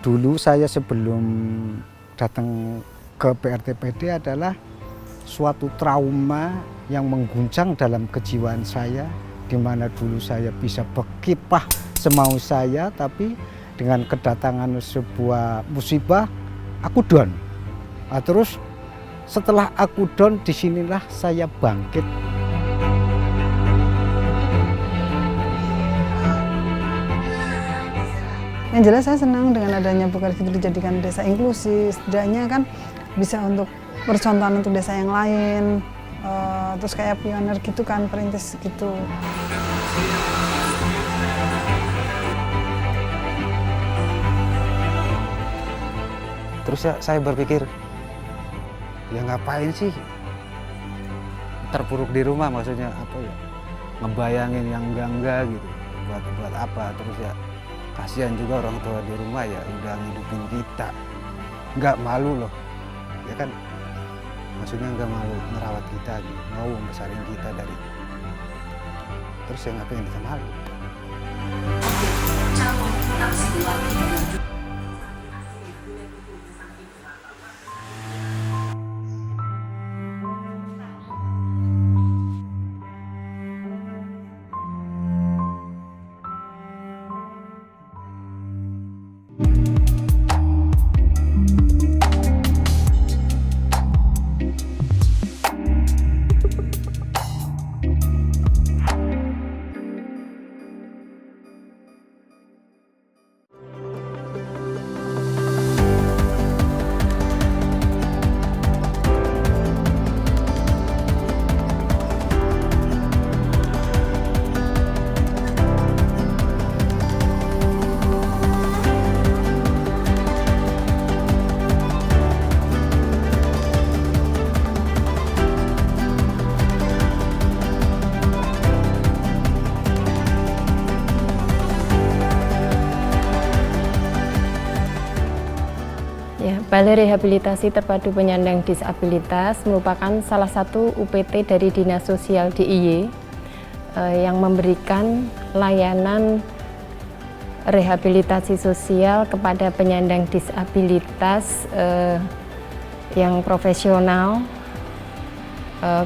Dulu saya sebelum datang ke PRTPD adalah suatu trauma yang mengguncang dalam kejiwaan saya, di mana dulu saya bisa berkiprah semau saya, tapi dengan kedatangan sebuah musibah, aku down. Terus setelah aku down, disinilah saya bangkit. Yang jelas saya senang dengan adanya Bukar Kidul dijadikan desa inklusi, setidaknya kan bisa untuk percontohan untuk desa yang lain, terus kayak pioner gitu kan, perintis gitu. Terus ya saya berpikir, ya ngapain sih terpuruk di rumah, maksudnya apa ya, ngebayangin yang enggak gitu, buat apa. Terus ya kasihan juga orang tua di rumah ya udah ngidupin kita, nggak malu loh, ya kan, maksudnya nggak malu merawat kita gitu, mau membesarin kita dari, terus ya ngapain kita malu. Ya, Balai Rehabilitasi Terpadu Penyandang Disabilitas merupakan salah satu UPT dari Dinas Sosial DIY yang memberikan layanan rehabilitasi sosial kepada penyandang disabilitas yang profesional.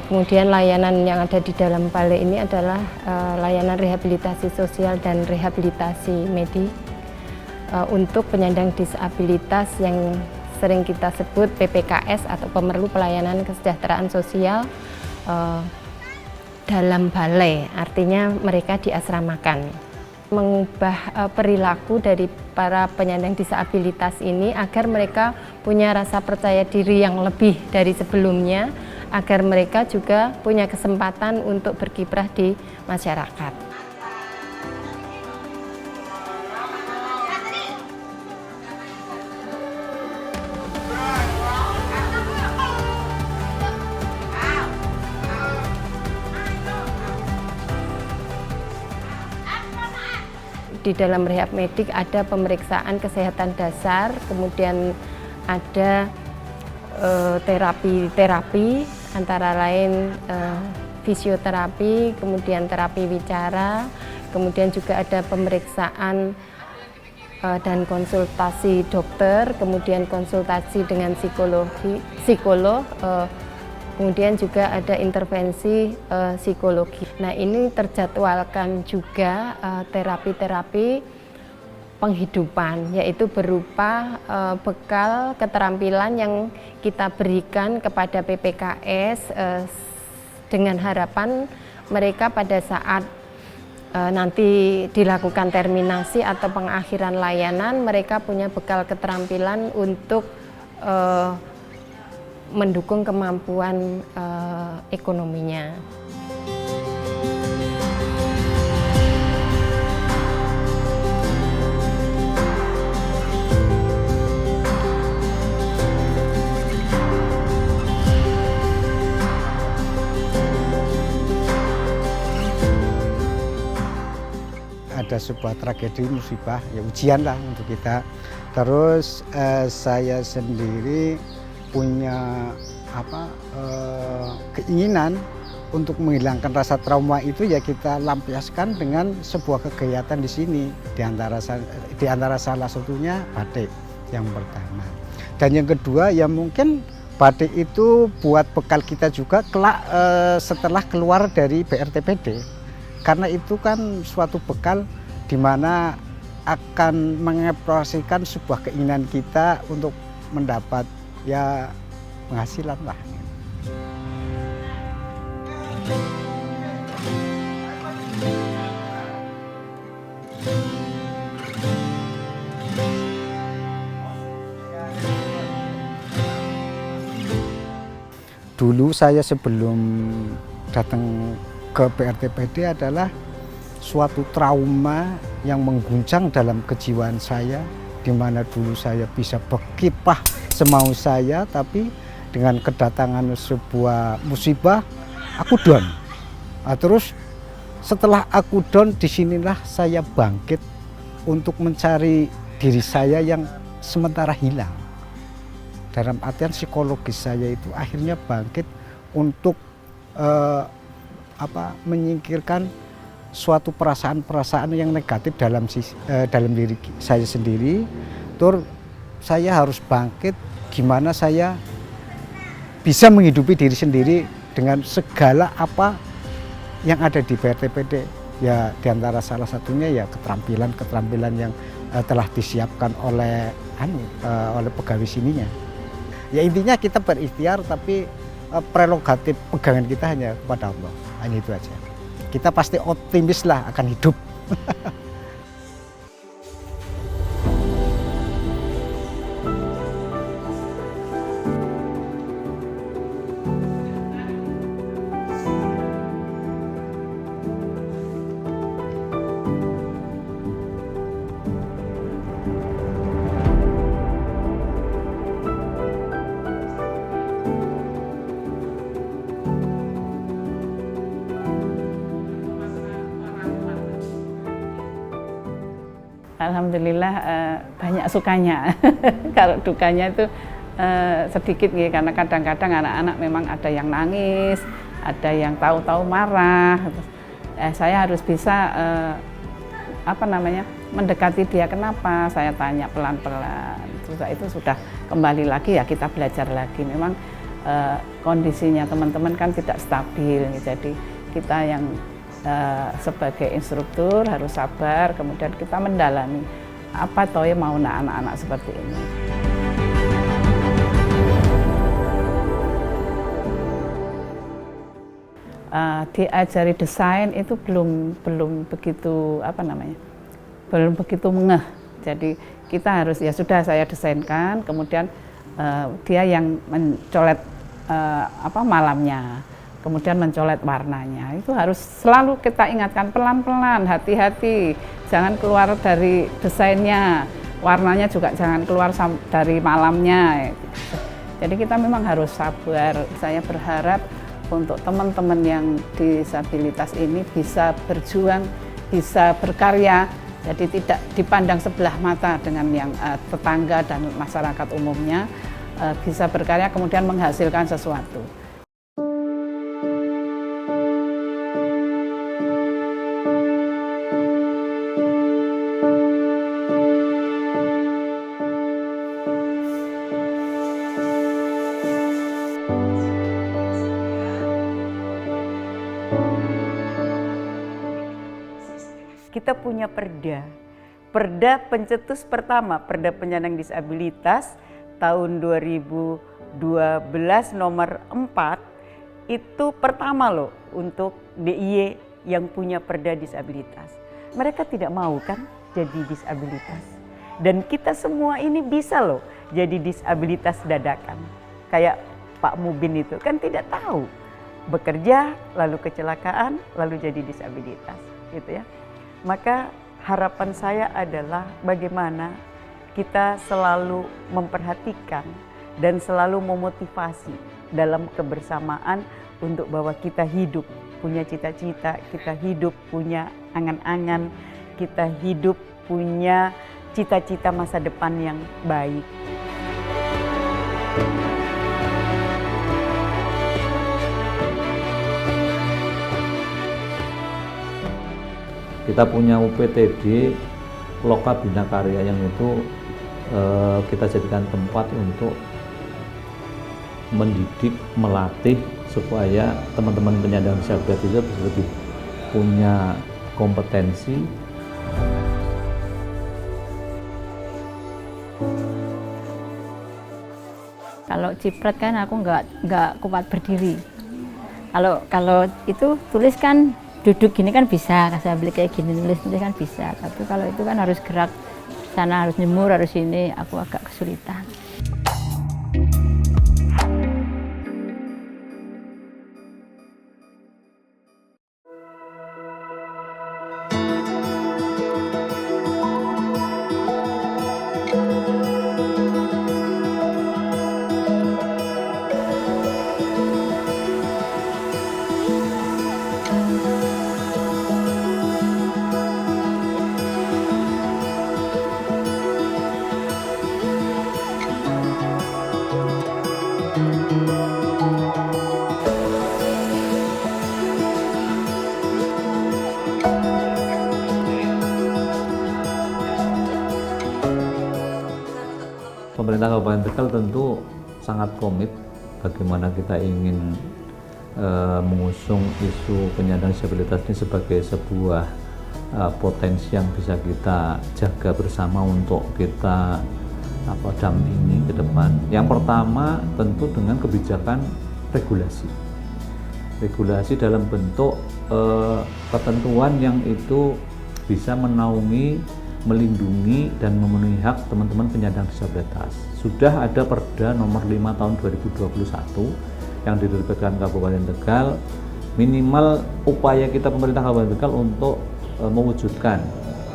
Kemudian layanan yang ada di dalam balai ini adalah layanan rehabilitasi sosial dan rehabilitasi medik untuk penyandang disabilitas yang sering kita sebut PPKS atau pemerlu pelayanan kesejahteraan sosial dalam balai, artinya mereka diasramakan. Mengubah perilaku dari para penyandang disabilitas ini agar mereka punya rasa percaya diri yang lebih dari sebelumnya, agar mereka juga punya kesempatan untuk berkiprah di masyarakat. Di dalam rehab medik ada pemeriksaan kesehatan dasar, kemudian ada terapi antara lain fisioterapi, kemudian terapi wicara, kemudian juga ada pemeriksaan dan konsultasi dokter, kemudian konsultasi dengan psikolog, kemudian juga ada intervensi psikologi. Nah, ini terjadwalkan juga terapi-terapi penghidupan, yaitu berupa bekal keterampilan yang kita berikan kepada PPKS dengan harapan mereka pada saat nanti dilakukan terminasi atau pengakhiran layanan, mereka punya bekal keterampilan untuk mendukung kemampuan ekonominya. Ada sebuah tragedi musibah, ya ujian lah untuk kita. Terus saya sendiri punya keinginan untuk menghilangkan rasa trauma itu, ya kita lampiaskan dengan sebuah kegiatan di sini. Di antara salah satunya batik. yang pertama. Dan yang kedua ya mungkin batik itu buat bekal kita juga kelak setelah keluar dari BRTPD. Karena itu kan suatu bekal di mana akan mengekspresikan sebuah keinginan kita untuk mendapat ya penghasilan lah. Dulu saya sebelum datang ke BRTPD adalah suatu trauma yang mengguncang dalam kejiwaan saya, di mana dulu saya bisa berkiprah semau saya, tapi dengan kedatangan sebuah musibah, aku down. Terus setelah aku down, disinilah saya bangkit untuk mencari diri saya yang sementara hilang. Dalam artian psikologis saya itu akhirnya bangkit untuk menyingkirkan suatu perasaan-perasaan yang negatif dalam diri saya sendiri. Terus saya harus bangkit gimana saya bisa menghidupi diri sendiri dengan segala apa yang ada di BRTPD. Ya diantara salah satunya ya keterampilan yang telah disiapkan oleh pegawai sininya. Ya intinya kita berikhtiar, tapi prerogatif pegangan kita hanya kepada Allah. Hanya itu aja. Kita pasti optimis lah akan hidup. Alhamdulillah banyak sukanya. Kalau dukanya itu sedikit ya, karena kadang-kadang anak-anak memang ada yang nangis, ada yang tahu-tahu marah. Saya harus bisa mendekati dia, kenapa, saya tanya pelan-pelan. Terus itu sudah kembali lagi ya kita belajar lagi. Memang kondisinya teman-teman kan tidak stabil, jadi kita yang sebagai instruktur harus sabar, kemudian kita mendalami apa toh yang mau anak-anak seperti ini. Diajari desain itu belum begitu belum begitu ngeh. Jadi kita harus ya sudah saya desainkan, kemudian dia yang mencolet malamnya. Kemudian mencolet warnanya, itu harus selalu kita ingatkan pelan-pelan, hati-hati, jangan keluar dari desainnya, warnanya juga jangan keluar dari malamnya. Jadi kita memang harus sabar. Saya berharap untuk teman-teman yang disabilitas ini bisa berjuang, bisa berkarya, jadi tidak dipandang sebelah mata dengan yang tetangga dan masyarakat umumnya, bisa berkarya kemudian menghasilkan sesuatu. Kita punya perda pencetus pertama, Perda Penyandang Disabilitas tahun 2012 nomor 4, itu pertama loh untuk DIY yang punya perda disabilitas. Mereka tidak mau kan jadi disabilitas, dan kita semua ini bisa loh jadi disabilitas dadakan. Kayak Pak Mubin itu kan tidak tahu, bekerja lalu kecelakaan lalu jadi disabilitas gitu ya. Maka harapan saya adalah bagaimana kita selalu memperhatikan dan selalu memotivasi dalam kebersamaan untuk bahwa kita hidup punya cita-cita, kita hidup punya angan-angan, kita hidup punya cita-cita masa depan yang baik. Kita punya UPTD Loka Bina Karya yang itu kita jadikan tempat untuk mendidik, melatih supaya teman-teman penyandang disabilitas itu bisa lebih punya kompetensi. Kalau ciprat kan aku nggak kuat berdiri. Kalau itu tulis kan duduk gini kan bisa, saya beli kayak gini nulis kan bisa. Tapi kalau itu kan harus gerak sana, harus nyemur, harus ini, aku agak kesulitan. Pemerintah Kabupaten Tegal tentu sangat komit bagaimana kita ingin mengusung isu penyandang disabilitas ini sebagai sebuah potensi yang bisa kita jaga bersama untuk kita dampingi ke depan. Yang pertama tentu dengan kebijakan regulasi. Regulasi dalam bentuk ketentuan yang itu bisa menaungi, melindungi dan memenuhi hak teman-teman penyandang disabilitas. Sudah ada Perda nomor 5 tahun 2021 yang diterbitkan Kabupaten Tegal. Minimal upaya kita pemerintah Kabupaten Tegal untuk mewujudkan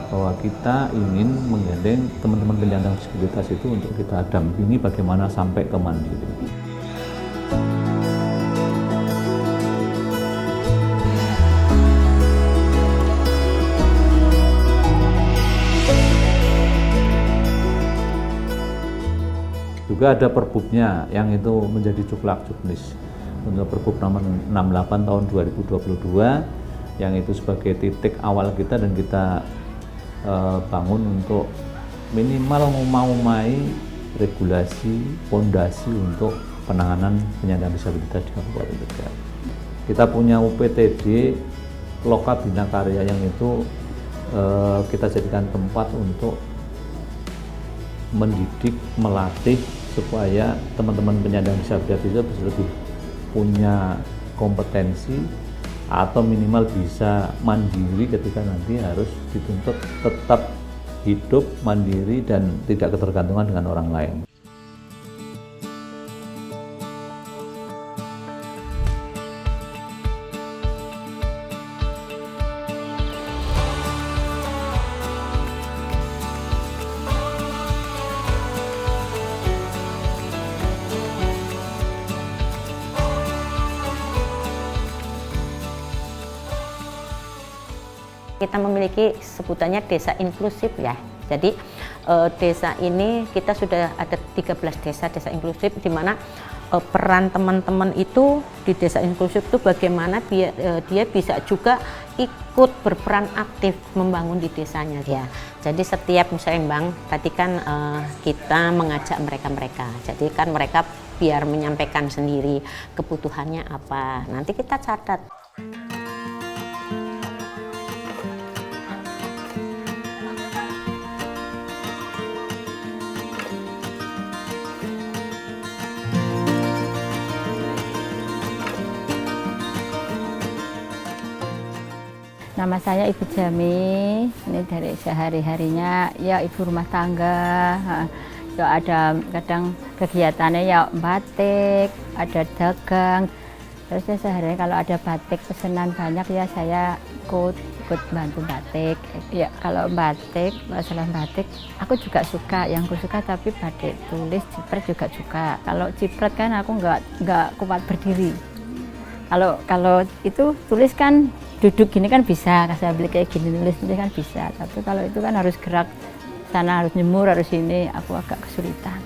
bahwa kita ingin menggandeng teman-teman penyandang disabilitas itu untuk kita dampingi bagaimana sampai ke mandiri. Juga ada perbubnya yang itu menjadi cuklak juknis untuk Perbub nomor 68 tahun 2022 yang itu sebagai titik awal kita dan kita bangun untuk minimal ngumai regulasi pondasi untuk penanganan penyandang disabilitas di Kabupaten Tegal. Kita punya UPTD Loka Bina Karya yang itu kita jadikan tempat untuk mendidik, melatih supaya teman-teman penyandang disabilitas itu bisa lebih punya kompetensi atau minimal bisa mandiri ketika nanti harus dituntut tetap hidup mandiri dan tidak ketergantungan dengan orang lain. Kita memiliki sebutannya desa inklusif ya. Jadi desa ini kita sudah ada 13 desa inklusif di mana peran teman-teman itu di desa inklusif itu bagaimana dia bisa juga ikut berperan aktif membangun di desanya ya. Jadi setiap misalnya Bang, tadi kan kita mengajak mereka. Jadi kan mereka biar menyampaikan sendiri kebutuhannya apa. Nanti kita catat. Nama saya Ibu Jami, ini dari sehari-harinya ya ibu rumah tangga. Ya ada kadang kegiatannya ya batik, ada dagang. Terus ya sehari-hari kalau ada batik pesanan banyak ya saya ikut bantu batik. Ya kalau batik, masalah batik aku juga suka, yang aku suka tapi batik tulis, ciprat juga suka. Kalau ciprat kan aku nggak kuat berdiri. Kalau itu tulis kan duduk gini kan bisa, saya beli kayak gini nulis kan bisa. Tapi kalau itu kan harus gerak sana, harus nyemur, harus ini, aku agak kesulitan.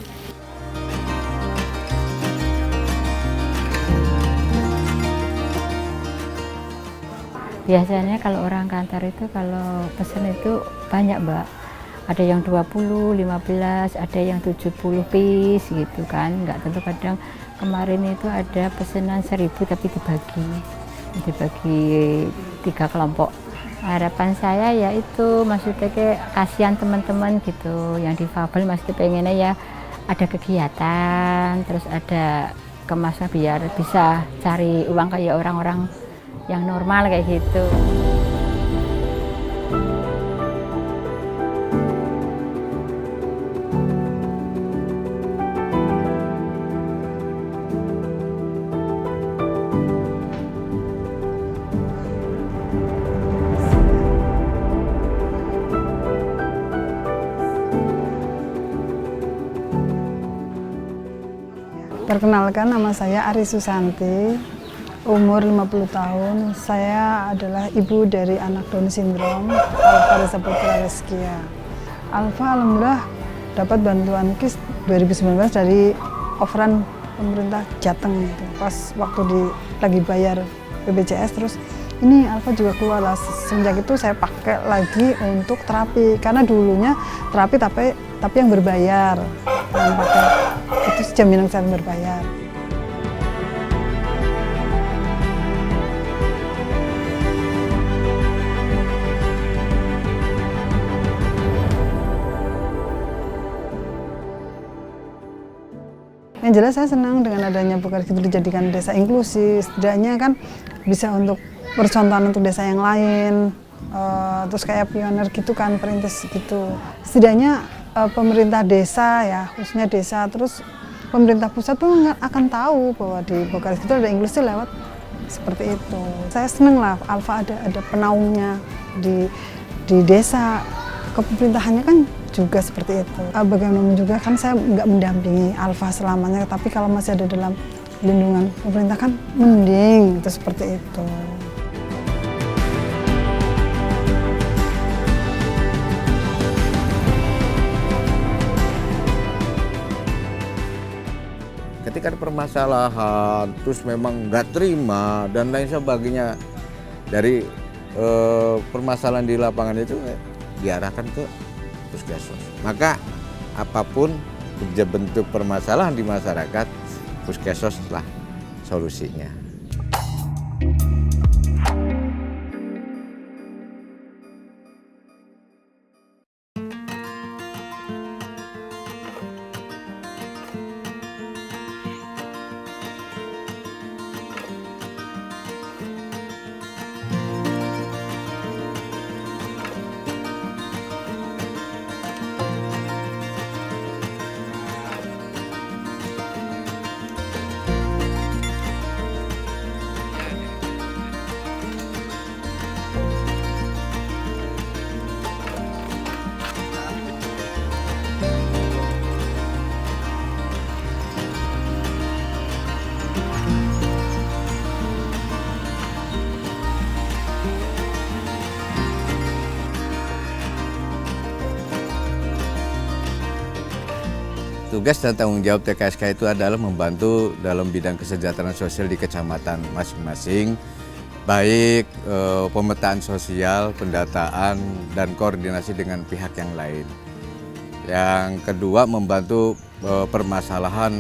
Biasanya kalau orang kantor itu kalau pesen itu banyak Mbak. ada yang 20, 15, ada yang 70 piece gitu kan, nggak tentu. Kadang kemarin itu ada pesanan 1000 tapi dibagi 3 kelompok. Harapan saya ya itu maksudnya kayak kasihan teman-teman gitu yang difabel, maksudnya pengennya ya ada kegiatan, terus ada kemasan biar bisa cari uang kayak orang-orang yang normal kayak gitu. Perkenalkan, nama saya Ari Susanti, umur 50 tahun. Saya adalah ibu dari anak Down syndrome, Alfa Reza Putra Reskia. Alfa alhamdulillah dapat bantuan KIS 2019 dari offeran pemerintah Jateng itu. Pas waktu lagi bayar BPJS, terus ini Alfa juga keluar lah. Semenjak itu saya pakai lagi untuk terapi, karena dulunya terapi tapi yang berbayar, yang pakai itu jaminan kesehatan berbayar. Yang jelas saya senang dengan adanya Bukares itu dijadikan desa inklusi. Setidaknya kan bisa untuk percontohan untuk desa yang lain, terus kayak pioner gitu kan, perintis gitu. Setidaknya pemerintah desa ya, khususnya desa, terus pemerintah pusat pun akan tahu bahwa di Bukares itu ada inklusi lewat seperti itu. Saya senang lah Alfa ada penaungnya di desa. Kepemerintahannya kan juga seperti itu. Bagaimanapun juga kan saya nggak mendampingi Alfa selamanya, tapi kalau masih ada dalam lindungan pemerintah kan mending itu seperti itu. Ketika ada permasalahan, terus memang nggak terima dan lain sebagainya dari permasalahan di lapangan itu diarahkan ke puskesmas. Maka apapun bentuk permasalahan di masyarakat, puskesmas lah solusinya. Tugas dan tanggung jawab TKSK itu adalah membantu dalam bidang kesejahteraan sosial di kecamatan masing-masing, baik pemetaan sosial, pendataan, dan koordinasi dengan pihak yang lain. Yang kedua, membantu permasalahan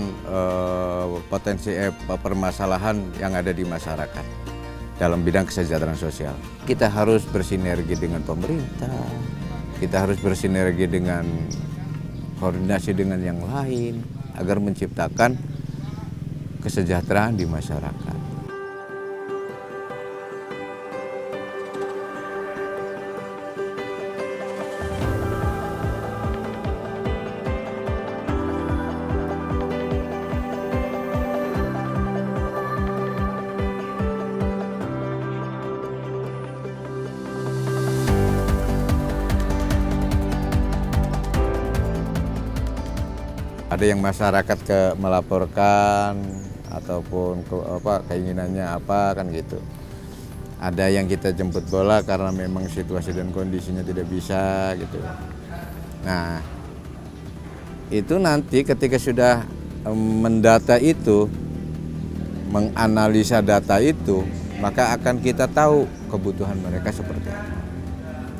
permasalahan yang ada di masyarakat dalam bidang kesejahteraan sosial. Kita harus bersinergi dengan pemerintah, kita harus bersinergi dengan koordinasi dengan yang lain agar menciptakan kesejahteraan di masyarakat. Ada yang masyarakat melaporkan ataupun keinginannya apa kan gitu. Ada yang kita jemput bola karena memang situasi dan kondisinya tidak bisa gitu. Nah, itu nanti ketika sudah mendata itu, menganalisa data itu, maka akan kita tahu kebutuhan mereka seperti apa.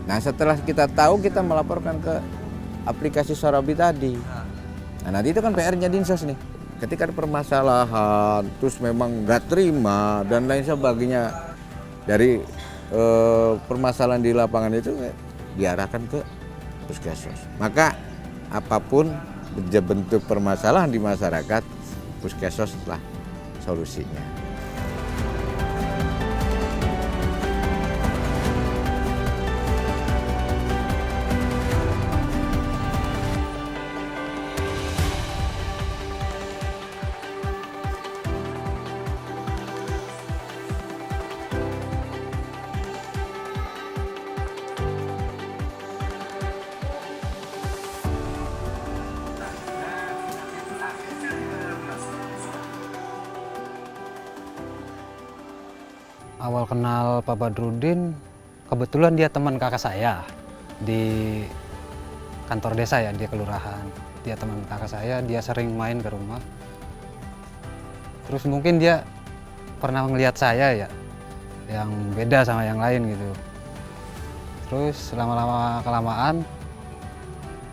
Nah, setelah kita tahu, kita melaporkan ke aplikasi Sorabi tadi. Nah nanti itu kan PR-nya Dinsos nih. Ketika ada permasalahan, terus memang nggak terima dan lain sebagainya dari permasalahan di lapangan itu diarahkan ke Puskesmas. Maka apapun bentuk permasalahan di masyarakat, Puskesmas lah solusinya. Awal kenal Pak Badrudin, kebetulan dia teman kakak saya di kantor desa ya, dia kelurahan. Dia teman kakak saya, dia sering main ke rumah. Terus mungkin dia pernah ngelihat saya ya, yang beda sama yang lain gitu. Terus lama-lama kelamaan,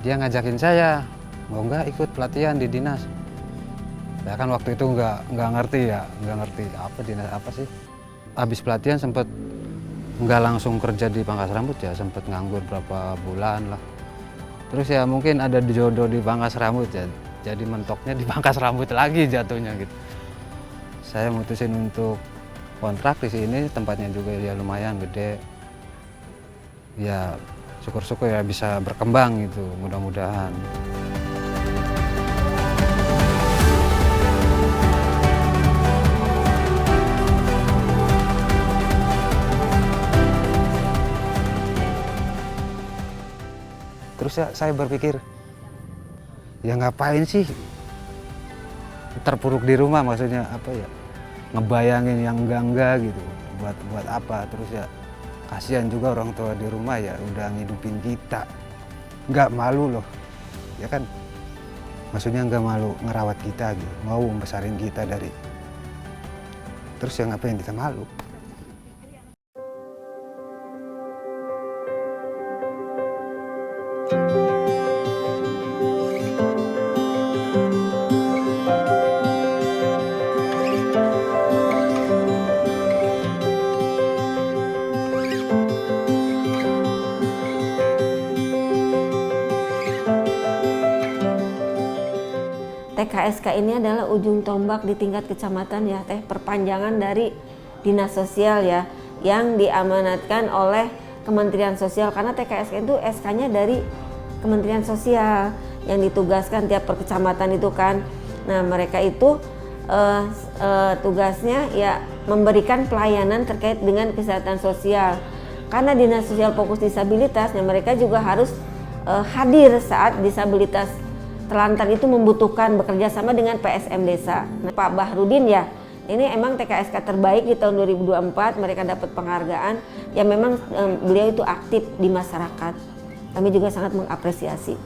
dia ngajakin saya, mau nggak ikut pelatihan di dinas. Ya kan waktu itu nggak ngerti ya, nggak ngerti apa dinas apa sih. Habis pelatihan sempat nggak langsung kerja di Pangkas Rambut ya, sempat nganggur berapa bulan lah. Terus ya mungkin ada jodoh di Pangkas Rambut ya, jadi mentoknya di Pangkas Rambut lagi jatuhnya gitu. Saya mutusin untuk kontrak di sini, tempatnya juga ya lumayan gede. Ya syukur-syukur ya bisa berkembang gitu, mudah-mudahan. Terus ya, saya berpikir, ya ngapain sih terpuruk di rumah, maksudnya apa ya, ngebayangin yang enggak gitu, buat apa. Terus ya kasihan juga orang tua di rumah ya, udah ngidupin kita, nggak malu loh, ya kan, maksudnya nggak malu ngerawat kita gitu, mau membesarin kita dari, terus ya ngapain kita malu. TKSK ini adalah ujung tombak di tingkat kecamatan ya Teh, perpanjangan dari dinas sosial ya, yang diamanatkan oleh Kementerian Sosial, karena TKSK itu SK-nya dari Kementerian Sosial yang ditugaskan tiap perkecamatan itu kan. Nah mereka itu tugasnya ya memberikan pelayanan terkait dengan kesehatan sosial. Karena dinas sosial fokus disabilitas, nah mereka juga harus hadir saat disabilitas terlantar itu membutuhkan, bekerja sama dengan PSM desa. Nah, Pak Bahrudin ya, ini emang TKSK terbaik di tahun 2024, mereka dapat penghargaan. Ya memang beliau itu aktif di masyarakat. Kami juga sangat mengapresiasi.